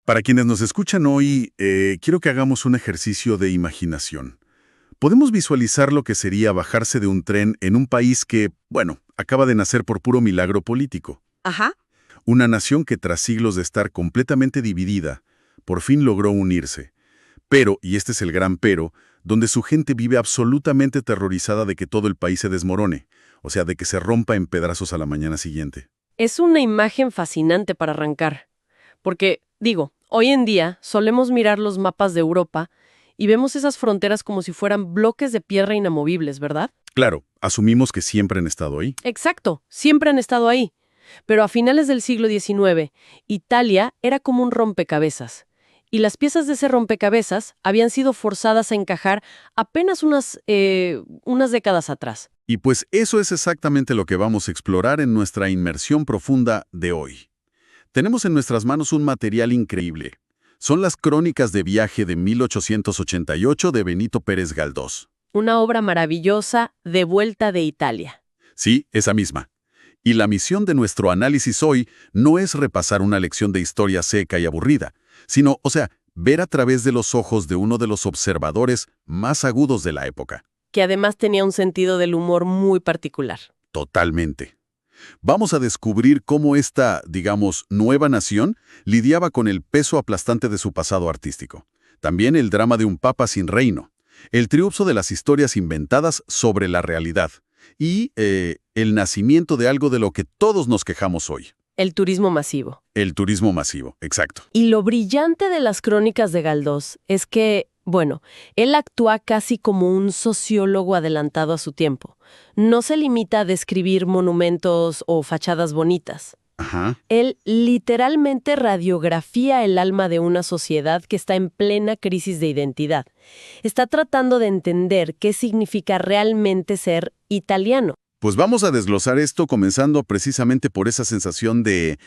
Para quienes nos escuchan hoy, quiero que hagamos un ejercicio de imaginación. Podemos visualizar lo que sería bajarse de un tren en un país que, bueno, acaba de nacer por puro milagro político. Ajá. Una nación que tras siglos de estar completamente dividida, por fin logró unirse. Pero, y este es el gran pero, donde su gente vive absolutamente aterrorizada de que todo el país se desmorone, o sea, de que se rompa en pedazos a la mañana siguiente. Es una imagen fascinante para arrancar. Porque, hoy en día solemos mirar los mapas de Europa y vemos esas fronteras como si fueran bloques de piedra inamovibles, ¿verdad? Claro, asumimos que siempre han estado ahí. Exacto, siempre han estado ahí. Pero a finales del siglo XIX, Italia era como un rompecabezas. Y las piezas de ese rompecabezas habían sido forzadas a encajar apenas unas décadas atrás. Y pues eso es exactamente lo que vamos a explorar en nuestra inmersión profunda de hoy. Tenemos en nuestras manos un material increíble. Son las Crónicas de Viaje de 1888 de Benito Pérez Galdós. Una obra maravillosa de vuelta de Italia. Sí, esa misma. Y la misión de nuestro análisis hoy no es repasar una lección de historia seca y aburrida, sino, ver a través de los ojos de uno de los observadores más agudos de la época. Que además tenía un sentido del humor muy particular. Totalmente. Vamos a descubrir cómo esta, nueva nación lidiaba con el peso aplastante de su pasado artístico. También el drama de un papa sin reino, el triunfo de las historias inventadas sobre la realidad y el nacimiento de algo de lo que todos nos quejamos hoy. El turismo masivo. El turismo masivo, exacto. Y lo brillante de las Crónicas de Galdós es que, él actúa casi como un sociólogo adelantado a su tiempo. No se limita a describir monumentos o fachadas bonitas. Ajá. Él literalmente radiografía el alma de una sociedad que está en plena crisis de identidad. Está tratando de entender qué significa realmente ser italiano. Pues vamos a desglosar esto comenzando precisamente por esa sensación de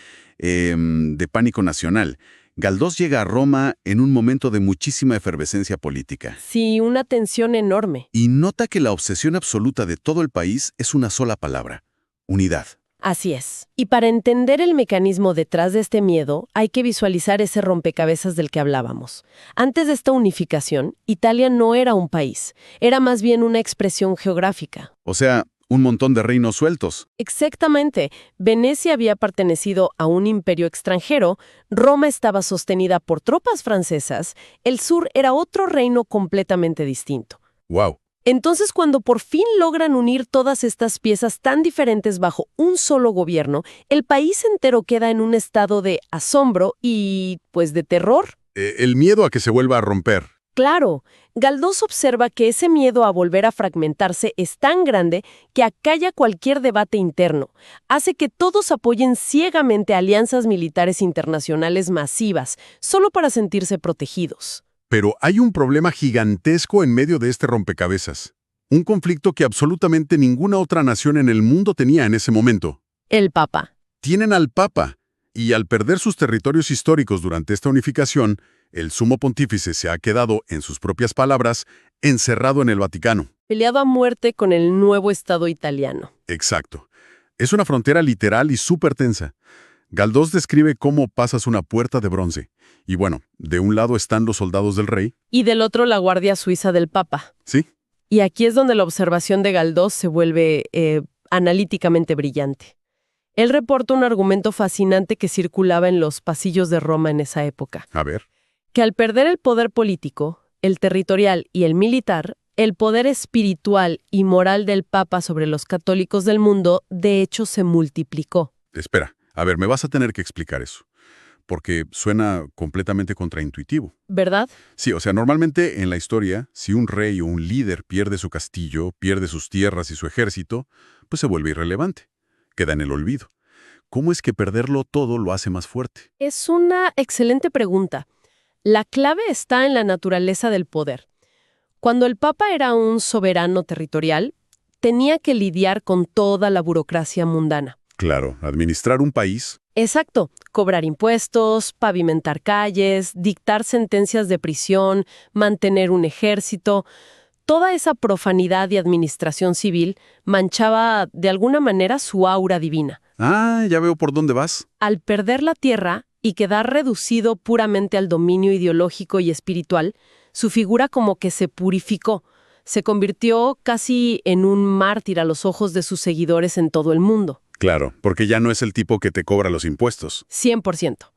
pánico nacional. Galdós llega a Roma en un momento de muchísima efervescencia política. Sí, una tensión enorme. Y nota que la obsesión absoluta de todo el país es una sola palabra: unidad. Así es. Y para entender el mecanismo detrás de este miedo, hay que visualizar ese rompecabezas del que hablábamos. Antes de esta unificación, Italia no era un país, era más bien una expresión geográfica. O sea, un montón de reinos sueltos. Exactamente. Venecia había pertenecido a un imperio extranjero, Roma estaba sostenida por tropas francesas, el sur era otro reino completamente distinto. ¡Wow! Entonces, cuando por fin logran unir todas estas piezas tan diferentes bajo un solo gobierno, el país entero queda en un estado de asombro y, de terror. El miedo a que se vuelva a romper. Claro, Galdós observa que ese miedo a volver a fragmentarse es tan grande que acalla cualquier debate interno. Hace que todos apoyen ciegamente alianzas militares internacionales masivas, solo para sentirse protegidos. Pero hay un problema gigantesco en medio de este rompecabezas. Un conflicto que absolutamente ninguna otra nación en el mundo tenía en ese momento. El Papa. Tienen al Papa, y al perder sus territorios históricos durante esta unificación, el sumo pontífice se ha quedado, en sus propias palabras, encerrado en el Vaticano. Peleado a muerte con el nuevo Estado italiano. Exacto. Es una frontera literal y súper tensa. Galdós describe cómo pasas una puerta de bronce. Y de un lado están los soldados del rey. Y del otro la guardia suiza del Papa. Sí. Y aquí es donde la observación de Galdós se vuelve analíticamente brillante. Él reporta un argumento fascinante que circulaba en los pasillos de Roma en esa época. A ver. Que al perder el poder político, el territorial y el militar, el poder espiritual y moral del Papa sobre los católicos del mundo, de hecho, se multiplicó. Espera, me vas a tener que explicar eso, porque suena completamente contraintuitivo. ¿Verdad? Sí, normalmente en la historia, si un rey o un líder pierde su castillo, pierde sus tierras y su ejército, pues se vuelve irrelevante, queda en el olvido. ¿Cómo es que perderlo todo lo hace más fuerte? Es una excelente pregunta. La clave está en la naturaleza del poder. Cuando el Papa era un soberano territorial, tenía que lidiar con toda la burocracia mundana. Claro, administrar un país. Exacto, cobrar impuestos, pavimentar calles, dictar sentencias de prisión, mantener un ejército. Toda esa profanidad y administración civil manchaba de alguna manera su aura divina. Ah, ya veo por dónde vas. Al perder la tierra, y quedar reducido puramente al dominio ideológico y espiritual, su figura como que se purificó, se convirtió casi en un mártir a los ojos de sus seguidores en todo el mundo. Claro, porque ya no es el tipo que te cobra los impuestos. 100%.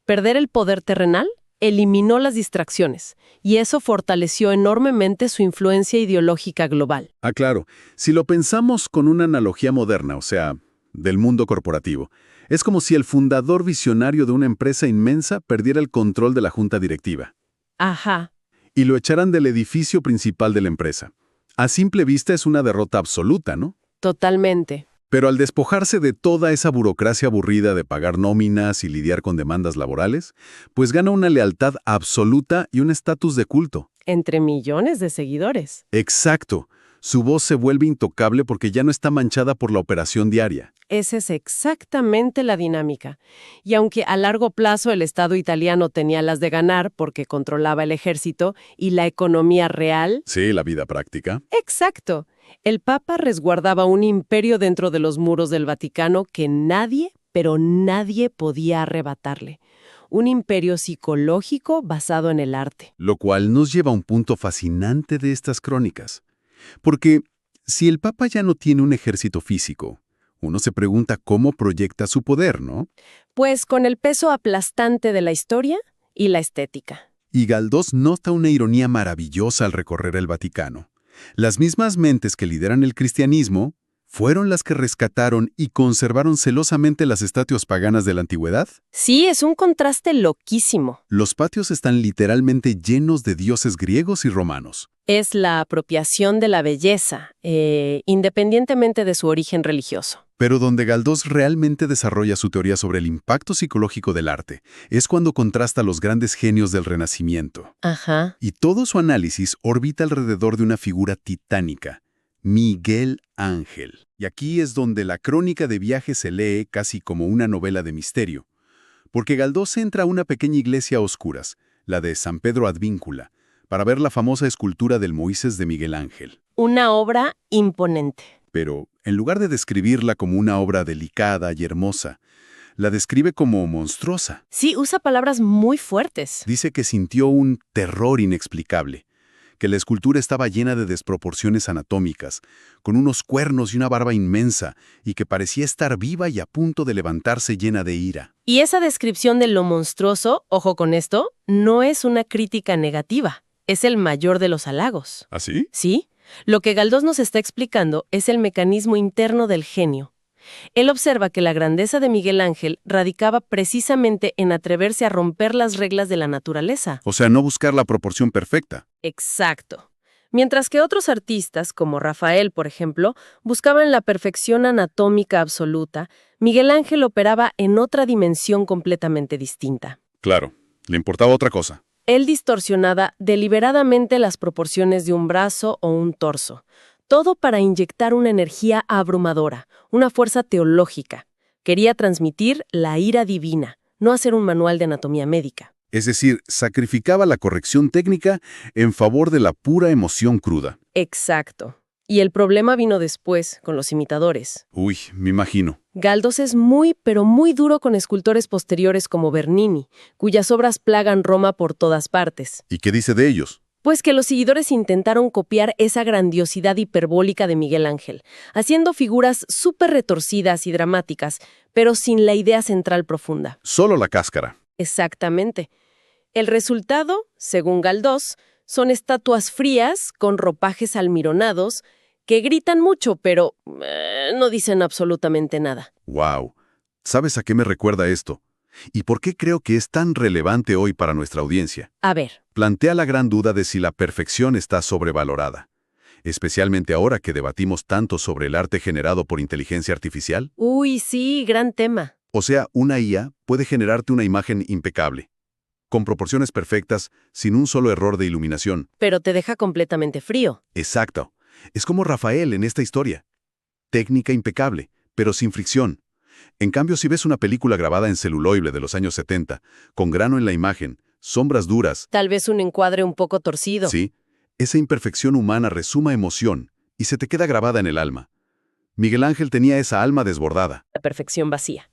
Perder el poder terrenal eliminó las distracciones, y eso fortaleció enormemente su influencia ideológica global. Ah, claro. Si lo pensamos con una analogía moderna, o sea, del mundo corporativo, es como si el fundador visionario de una empresa inmensa perdiera el control de la junta directiva Ajá. y lo echaran del edificio principal de la empresa. A simple vista es una derrota absoluta, ¿no? Totalmente. Pero al despojarse de toda esa burocracia aburrida de pagar nóminas y lidiar con demandas laborales, pues gana una lealtad absoluta y un estatus de culto. Entre millones de seguidores. Exacto. Su voz se vuelve intocable porque ya no está manchada por la operación diaria. Esa es exactamente la dinámica. Y aunque a largo plazo el Estado italiano tenía las de ganar porque controlaba el ejército y la economía real. Sí, la vida práctica. Exacto. El Papa resguardaba un imperio dentro de los muros del Vaticano que nadie, pero nadie podía arrebatarle. Un imperio psicológico basado en el arte. Lo cual nos lleva a un punto fascinante de estas crónicas. Porque si el Papa ya no tiene un ejército físico, uno se pregunta cómo proyecta su poder, ¿no? Pues con el peso aplastante de la historia y la estética. Y Galdós nota una ironía maravillosa al recorrer el Vaticano. Las mismas mentes que lideran el cristianismo fueron las que rescataron y conservaron celosamente las estatuas paganas de la antigüedad. Sí, es un contraste loquísimo. Los patios están literalmente llenos de dioses griegos y romanos. Es la apropiación de la belleza, independientemente de su origen religioso. Pero donde Galdós realmente desarrolla su teoría sobre el impacto psicológico del arte es cuando contrasta a los grandes genios del Renacimiento. Ajá. Y todo su análisis orbita alrededor de una figura titánica, Miguel Ángel. Y aquí es donde la crónica de viaje se lee casi como una novela de misterio. Porque Galdós entra a una pequeña iglesia a oscuras, la de San Pedro Advíncula, para ver la famosa escultura del Moisés de Miguel Ángel. Una obra imponente. Pero, en lugar de describirla como una obra delicada y hermosa, la describe como monstruosa. Sí, usa palabras muy fuertes. Dice que sintió un terror inexplicable, que la escultura estaba llena de desproporciones anatómicas, con unos cuernos y una barba inmensa, y que parecía estar viva y a punto de levantarse llena de ira. Y esa descripción de lo monstruoso, ojo con esto, no es una crítica negativa. Es el mayor de los halagos. ¿Así? ¿Sí? Lo que Galdós nos está explicando es el mecanismo interno del genio. Él observa que la grandeza de Miguel Ángel radicaba precisamente en atreverse a romper las reglas de la naturaleza. O sea, no buscar la proporción perfecta. Exacto. Mientras que otros artistas, como Rafael, por ejemplo, buscaban la perfección anatómica absoluta, Miguel Ángel operaba en otra dimensión completamente distinta. Claro, le importaba otra cosa. Él distorsionaba deliberadamente las proporciones de un brazo o un torso, todo para inyectar una energía abrumadora, una fuerza teológica. Quería transmitir la ira divina, no hacer un manual de anatomía médica. Es decir, sacrificaba la corrección técnica en favor de la pura emoción cruda. Exacto. Y el problema vino después, con los imitadores. Uy, me imagino. Galdós es muy, pero muy duro con escultores posteriores como Bernini, cuyas obras plagan Roma por todas partes. ¿Y qué dice de ellos? Pues que los seguidores intentaron copiar esa grandiosidad hiperbólica de Miguel Ángel, haciendo figuras súper retorcidas y dramáticas, pero sin la idea central profunda. Solo la cáscara. Exactamente. El resultado, según Galdós, son estatuas frías con ropajes almironados que gritan mucho, pero no dicen absolutamente nada. ¡Wow! ¿Sabes a qué me recuerda esto? ¿Y por qué creo que es tan relevante hoy para nuestra audiencia? A ver. Plantea la gran duda de si la perfección está sobrevalorada, especialmente ahora que debatimos tanto sobre el arte generado por inteligencia artificial. Uy, sí, gran tema. O sea, una IA puede generarte una imagen impecable, con proporciones perfectas, sin un solo error de iluminación. Pero te deja completamente frío. Exacto. Es como Rafael en esta historia. Técnica impecable, pero sin fricción. En cambio, si ves una película grabada en celuloide de los años 70, con grano en la imagen, sombras duras... Tal vez un encuadre un poco torcido. Sí, esa imperfección humana resuma emoción y se te queda grabada en el alma. Miguel Ángel tenía esa alma desbordada. La perfección vacía.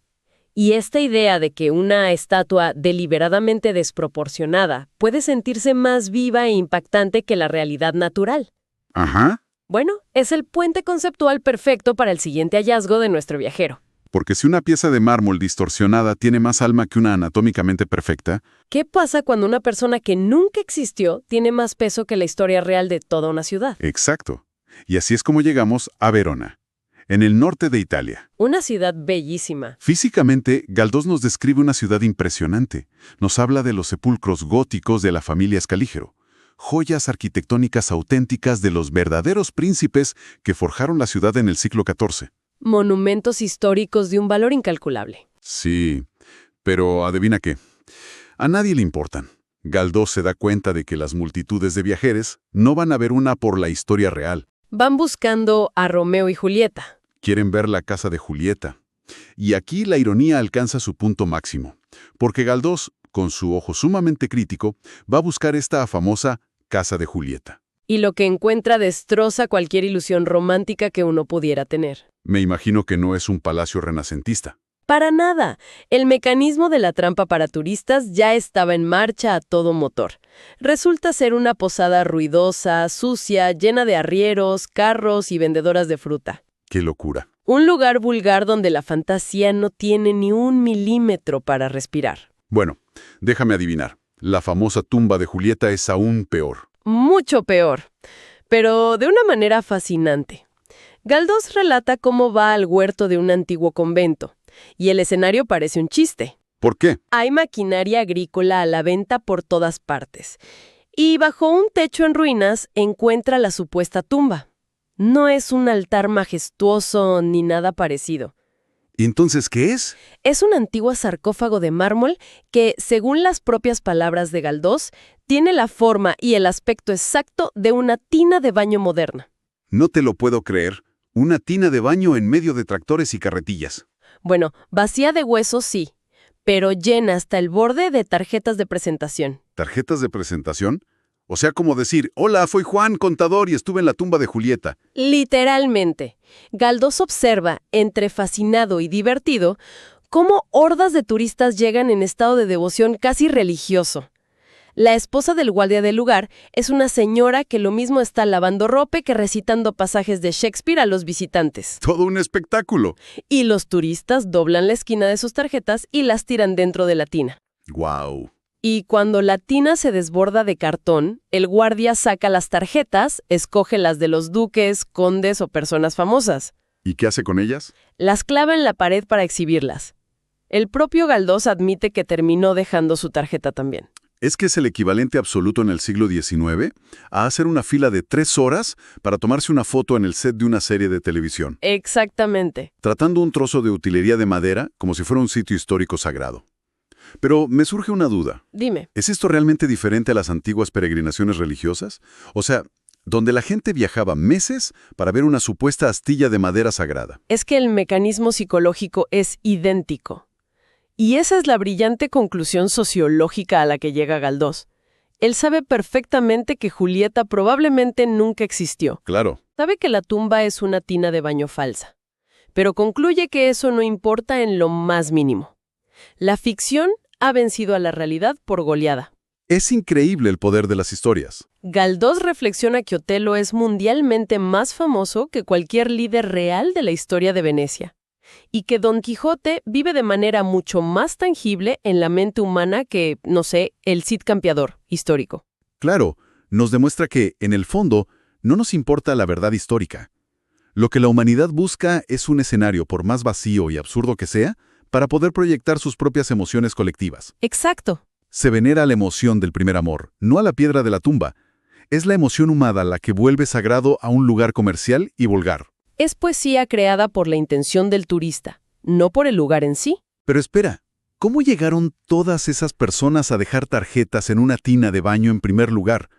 Y esta idea de que una estatua deliberadamente desproporcionada puede sentirse más viva e impactante que la realidad natural. Ajá. Bueno, es el puente conceptual perfecto para el siguiente hallazgo de nuestro viajero. Porque si una pieza de mármol distorsionada tiene más alma que una anatómicamente perfecta, ¿Qué pasa cuando una persona que nunca existió tiene más peso que la historia real de toda una ciudad? exacto. Y así es como llegamos a Verona, en el norte de Italia. Una ciudad bellísima. Físicamente, Galdós nos describe una ciudad impresionante. Nos habla de los sepulcros góticos de la familia Escalígero, joyas arquitectónicas auténticas de los verdaderos príncipes que forjaron la ciudad en el siglo XIV. Monumentos históricos de un valor incalculable. Sí, pero adivina qué. A nadie le importan. Galdós se da cuenta de que las multitudes de viajeros no van a ver una por la historia real. Van buscando a Romeo y Julieta. Quieren ver la casa de Julieta. Y aquí la ironía alcanza su punto máximo, porque Galdós, con su ojo sumamente crítico, va a buscar esta famosa casa de Julieta. Y lo que encuentra destroza cualquier ilusión romántica que uno pudiera tener. Me imagino que no es un palacio renacentista. Para nada. El mecanismo de la trampa para turistas ya estaba en marcha a todo motor. Resulta ser una posada ruidosa, sucia, llena de arrieros, carros y vendedoras de fruta. ¡Qué locura! Un lugar vulgar donde la fantasía no tiene ni un milímetro para respirar. Bueno, déjame adivinar. La famosa tumba de Julieta es aún peor. Mucho peor, pero de una manera fascinante. Galdós relata cómo va al huerto de un antiguo convento, y el escenario parece un chiste. ¿Por qué? Hay maquinaria agrícola a la venta por todas partes, y bajo un techo en ruinas encuentra la supuesta tumba. No es un altar majestuoso ni nada parecido. ¿Y entonces qué es? Es un antiguo sarcófago de mármol que, según las propias palabras de Galdós, tiene la forma y el aspecto exacto de una tina de baño moderna. No te lo puedo creer. Una tina de baño en medio de tractores y carretillas. Bueno, vacía de huesos sí, pero llena hasta el borde de tarjetas de presentación. ¿Tarjetas de presentación? O sea, como decir, hola, soy Juan, contador, y estuve en la tumba de Julieta. Literalmente. Galdós observa, entre fascinado y divertido, cómo hordas de turistas llegan en estado de devoción casi religioso. La esposa del guardia del lugar es una señora que lo mismo está lavando ropa que recitando pasajes de Shakespeare a los visitantes. Todo un espectáculo. Y los turistas doblan la esquina de sus tarjetas y las tiran dentro de la tina. ¡Guau! Y cuando la tina se desborda de cartón, el guardia saca las tarjetas, escoge las de los duques, condes o personas famosas. ¿Y qué hace con ellas? Las clava en la pared para exhibirlas. El propio Galdós admite que terminó dejando su tarjeta también. Es que es el equivalente absoluto en el siglo XIX a hacer una fila de 3 horas para tomarse una foto en el set de una serie de televisión, Exactamente. tratando un trozo de utilería de madera como si fuera un sitio histórico sagrado. Pero me surge una duda. Dime. ¿Es esto realmente diferente a las antiguas peregrinaciones religiosas? O sea, donde la gente viajaba meses para ver una supuesta astilla de madera sagrada. Es que el mecanismo psicológico es idéntico. Y esa es la brillante conclusión sociológica a la que llega Galdós. Él sabe perfectamente que Julieta probablemente nunca existió. Claro. Sabe que la tumba es una tina de baño falsa. Pero concluye que eso no importa en lo más mínimo. La ficción ha vencido a la realidad por goleada. Es increíble el poder de las historias. Galdós reflexiona que Otelo es mundialmente más famoso que cualquier líder real de la historia de Venecia, y que Don Quijote vive de manera mucho más tangible en la mente humana que, no sé, el Cid Campeador histórico. Claro, nos demuestra que, en el fondo, no nos importa la verdad histórica. Lo que la humanidad busca es un escenario, por más vacío y absurdo que sea, para poder proyectar sus propias emociones colectivas. Exacto. Se venera la emoción del primer amor, no a la piedra de la tumba. Es la emoción humana la que vuelve sagrado a un lugar comercial y vulgar. Es poesía creada por la intención del turista, no por el lugar en sí. Pero espera, ¿cómo llegaron todas esas personas a dejar tarjetas en una tina de baño en primer lugar?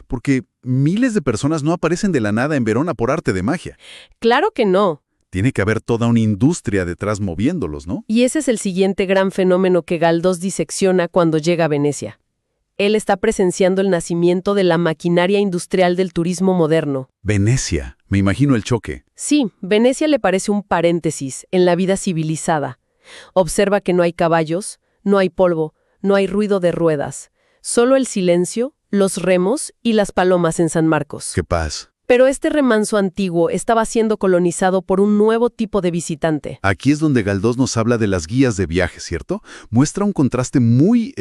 Porque miles de personas no aparecen de la nada en Verona por arte de magia. Claro que no. Tiene que haber toda una industria detrás moviéndolos, ¿no? Y ese es el siguiente gran fenómeno que Galdós disecciona cuando llega a Venecia. Él está presenciando el nacimiento de la maquinaria industrial del turismo moderno. Venecia, me imagino el choque. Sí, Venecia le parece un paréntesis en la vida civilizada. Observa que no hay caballos, no hay polvo, no hay ruido de ruedas, solo el silencio, los remos y las palomas en San Marcos. ¡Qué paz! Pero este remanso antiguo estaba siendo colonizado por un nuevo tipo de visitante. Aquí es donde Galdós nos habla de las guías de viaje, ¿cierto? Muestra un contraste muy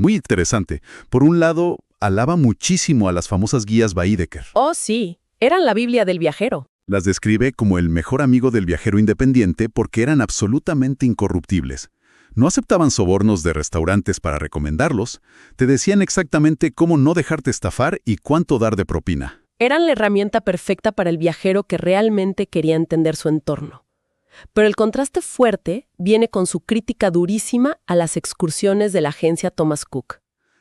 interesante. Por un lado, alaba muchísimo a las famosas guías Baedeker. Oh, sí, eran la Biblia del viajero. Las describe como el mejor amigo del viajero independiente porque eran absolutamente incorruptibles. No aceptaban sobornos de restaurantes para recomendarlos, te decían exactamente cómo no dejarte estafar y cuánto dar de propina. Eran la herramienta perfecta para el viajero que realmente quería entender su entorno. Pero el contraste fuerte viene con su crítica durísima a las excursiones de la agencia Thomas Cook.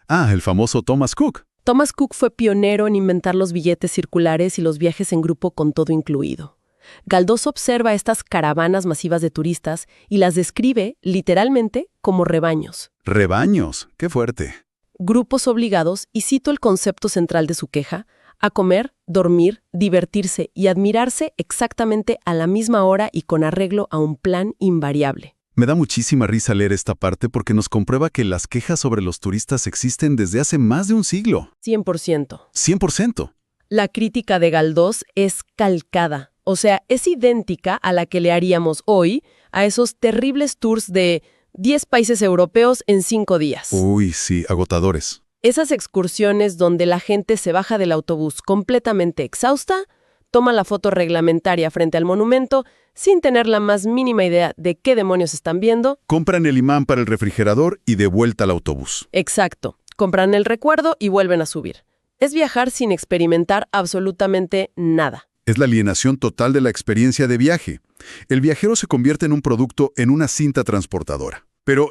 Ah, el famoso Thomas Cook. Thomas Cook fue pionero en inventar los billetes circulares y los viajes en grupo con todo incluido. Galdós observa estas caravanas masivas de turistas y las describe, literalmente, como rebaños. ¡Rebaños! ¡Qué fuerte! Grupos obligados, y cito el concepto central de su queja, a comer, dormir, divertirse y admirarse exactamente a la misma hora y con arreglo a un plan invariable. Me da muchísima risa leer esta parte porque nos comprueba que las quejas sobre los turistas existen desde hace más de un siglo. 100%. 100%. La crítica de Galdós es calcada, o sea, es idéntica a la que le haríamos hoy a esos terribles tours de 10 países europeos en 5 días. Uy, sí, agotadores. Esas excursiones donde la gente se baja del autobús completamente exhausta, toma la foto reglamentaria frente al monumento sin tener la más mínima idea de qué demonios están viendo. Compran el imán para el refrigerador y de vuelta al autobús. Exacto. Compran el recuerdo y vuelven a subir. Es viajar sin experimentar absolutamente nada. Es la alienación total de la experiencia de viaje. El viajero se convierte en un producto en una cinta transportadora. Pero,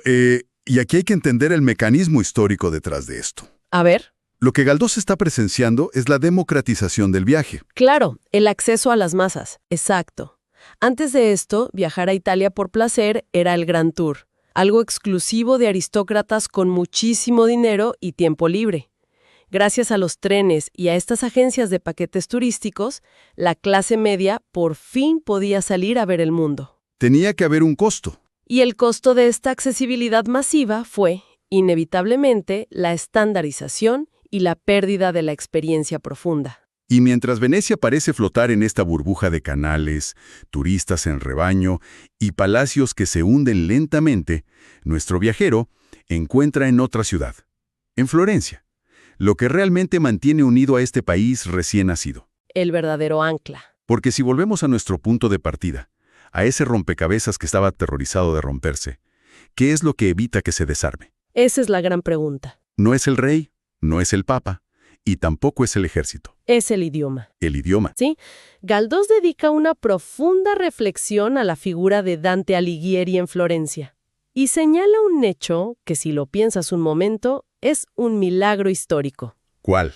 y aquí hay que entender el mecanismo histórico detrás de esto. A ver. Lo que Galdós está presenciando es la democratización del viaje. Claro, el acceso a las masas. Exacto. Antes de esto, viajar a Italia por placer era el Gran Tour, algo exclusivo de aristócratas con muchísimo dinero y tiempo libre. Gracias a los trenes y a estas agencias de paquetes turísticos, la clase media por fin podía salir a ver el mundo. Tenía que haber un costo. Y el costo de esta accesibilidad masiva fue, inevitablemente, la estandarización y la pérdida de la experiencia profunda. Y mientras Venecia parece flotar en esta burbuja de canales, turistas en rebaño y palacios que se hunden lentamente, nuestro viajero encuentra en otra ciudad, en Florencia, lo que realmente mantiene unido a este país recién nacido. El verdadero ancla. Porque si volvemos a nuestro punto de partida, a ese rompecabezas que estaba aterrorizado de romperse, ¿qué es lo que evita que se desarme? Esa es la gran pregunta. No es el rey, no es el papa, y tampoco es el ejército. Es el idioma. El idioma. Sí, Galdós dedica una profunda reflexión a la figura de Dante Alighieri en Florencia y señala un hecho que, si lo piensas un momento, es un milagro histórico. ¿Cuál?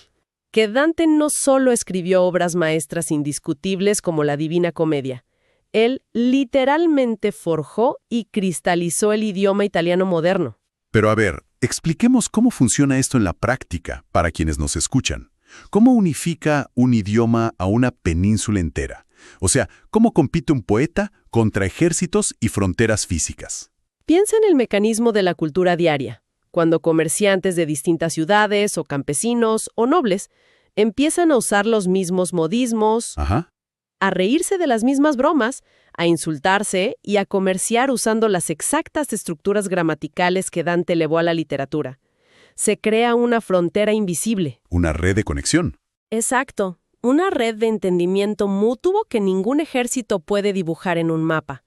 Que Dante no solo escribió obras maestras indiscutibles como la Divina Comedia, él literalmente forjó y cristalizó el idioma italiano moderno. Pero a ver, expliquemos cómo funciona esto en la práctica para quienes nos escuchan. ¿Cómo unifica un idioma a una península entera? O sea, ¿cómo compite un poeta contra ejércitos y fronteras físicas? Piensa en el mecanismo de la cultura diaria, cuando comerciantes de distintas ciudades o campesinos o nobles empiezan a usar los mismos modismos, Ajá. a reírse de las mismas bromas, a insultarse y a comerciar usando las exactas estructuras gramaticales que Dante elevó a la literatura. Se crea una frontera invisible. Una red de conexión. Exacto, una red de entendimiento mutuo que ningún ejército puede dibujar en un mapa.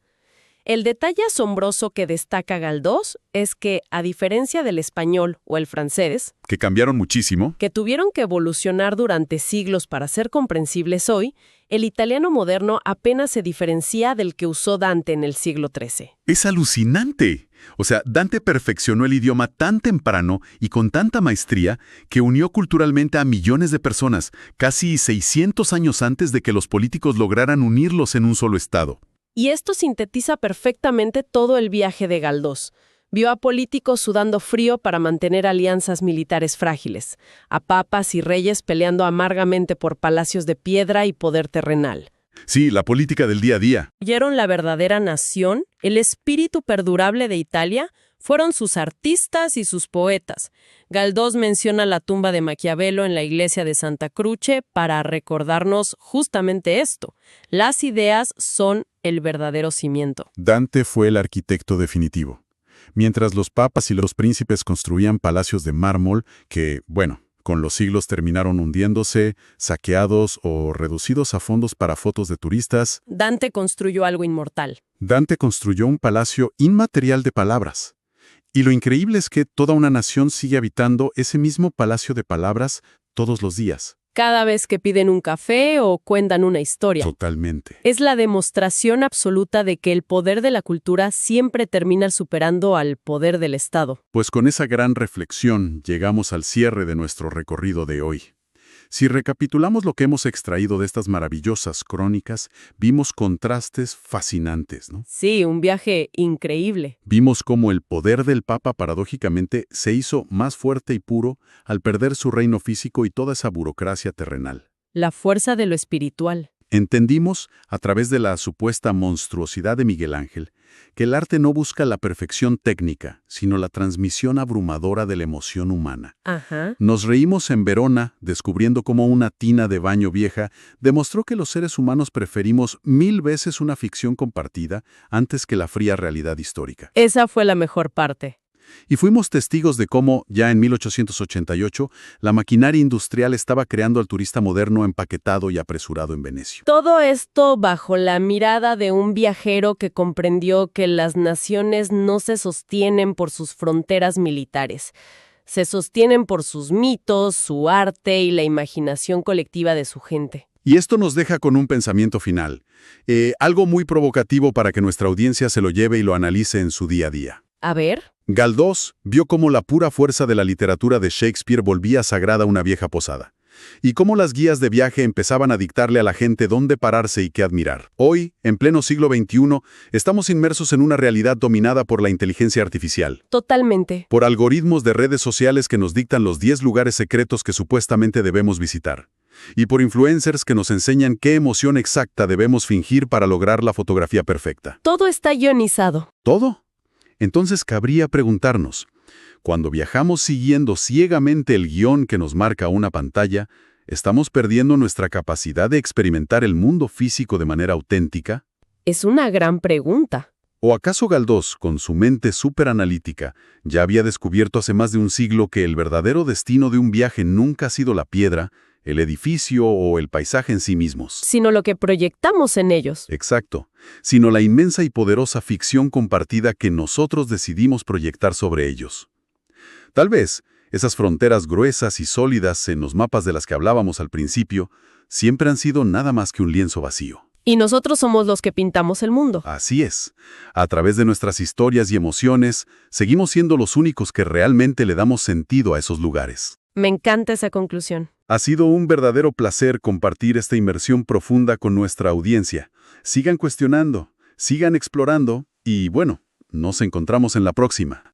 El detalle asombroso que destaca Galdós es que, a diferencia del español o el francés, Que cambiaron muchísimo. que tuvieron que evolucionar durante siglos para ser comprensibles hoy, el italiano moderno apenas se diferencia del que usó Dante en el siglo XIII. Es alucinante. O sea, Dante perfeccionó el idioma tan temprano y con tanta maestría que unió culturalmente a millones de personas, casi 600 años antes de que los políticos lograran unirlos en un solo estado. Y esto sintetiza perfectamente todo el viaje de Galdós. Vio a políticos sudando frío para mantener alianzas militares frágiles, a papas y reyes peleando amargamente por palacios de piedra y poder terrenal, Sí, la política del día a día. ¿Oyeron la verdadera nación? El espíritu perdurable de Italia fueron sus artistas y sus poetas. Galdós menciona la tumba de Maquiavelo en la iglesia de Santa Croce para recordarnos justamente esto. Las ideas son el verdadero cimiento. Dante fue el arquitecto definitivo. Mientras los papas y los príncipes construían palacios de mármol que, bueno, con los siglos terminaron hundiéndose, saqueados o reducidos a fondos para fotos de turistas, Dante construyó algo inmortal. Dante construyó un palacio inmaterial de palabras. Y lo increíble es que toda una nación sigue habitando ese mismo palacio de palabras todos los días. Cada vez que piden un café o cuentan una historia. Totalmente. Es la demostración absoluta de que el poder de la cultura siempre termina superando al poder del Estado. Pues con esa gran reflexión llegamos al cierre de nuestro recorrido de hoy. Si recapitulamos lo que hemos extraído de estas maravillosas crónicas, vimos contrastes fascinantes, ¿no? Sí, un viaje increíble. Vimos cómo el poder del Papa paradójicamente se hizo más fuerte y puro al perder su reino físico y toda esa burocracia terrenal. La fuerza de lo espiritual. Entendimos, a través de la supuesta monstruosidad de Miguel Ángel, que el arte no busca la perfección técnica, sino la transmisión abrumadora de la emoción humana. Ajá. Nos reímos en Verona, descubriendo cómo una tina de baño vieja demostró que los seres humanos preferimos 1000 veces una ficción compartida antes que la fría realidad histórica. Esa fue la mejor parte. Y fuimos testigos de cómo, ya en 1888, la maquinaria industrial estaba creando al turista moderno empaquetado y apresurado en Venecia. Todo esto bajo la mirada de un viajero que comprendió que las naciones no se sostienen por sus fronteras militares. Se sostienen por sus mitos, su arte y la imaginación colectiva de su gente. Y esto nos deja con un pensamiento final, algo muy provocativo para que nuestra audiencia se lo lleve y lo analice en su día a día. A ver. Galdós vio cómo la pura fuerza de la literatura de Shakespeare volvía sagrada una vieja posada, y cómo las guías de viaje empezaban a dictarle a la gente dónde pararse y qué admirar. Hoy, en pleno siglo XXI, estamos inmersos en una realidad dominada por la inteligencia artificial. Totalmente. Por algoritmos de redes sociales que nos dictan los 10 lugares secretos que supuestamente debemos visitar. Y por influencers que nos enseñan qué emoción exacta debemos fingir para lograr la fotografía perfecta. Todo está ionizado. ¿Todo? Entonces cabría preguntarnos, cuando viajamos siguiendo ciegamente el guión que nos marca una pantalla, ¿estamos perdiendo nuestra capacidad de experimentar el mundo físico de manera auténtica? Es una gran pregunta. ¿O acaso Galdós, con su mente superanalítica, ya había descubierto hace más de un siglo que el verdadero destino de un viaje nunca ha sido la piedra, el edificio o el paisaje en sí mismos? Sino lo que proyectamos en ellos. Exacto, sino la inmensa y poderosa ficción compartida que nosotros decidimos proyectar sobre ellos. Tal vez, esas fronteras gruesas y sólidas en los mapas de las que hablábamos al principio, siempre han sido nada más que un lienzo vacío. Y nosotros somos los que pintamos el mundo. Así es. A través de nuestras historias y emociones, seguimos siendo los únicos que realmente le damos sentido a esos lugares. Me encanta esa conclusión. Ha sido un verdadero placer compartir esta inmersión profunda con nuestra audiencia. Sigan cuestionando, sigan explorando y, bueno, nos encontramos en la próxima.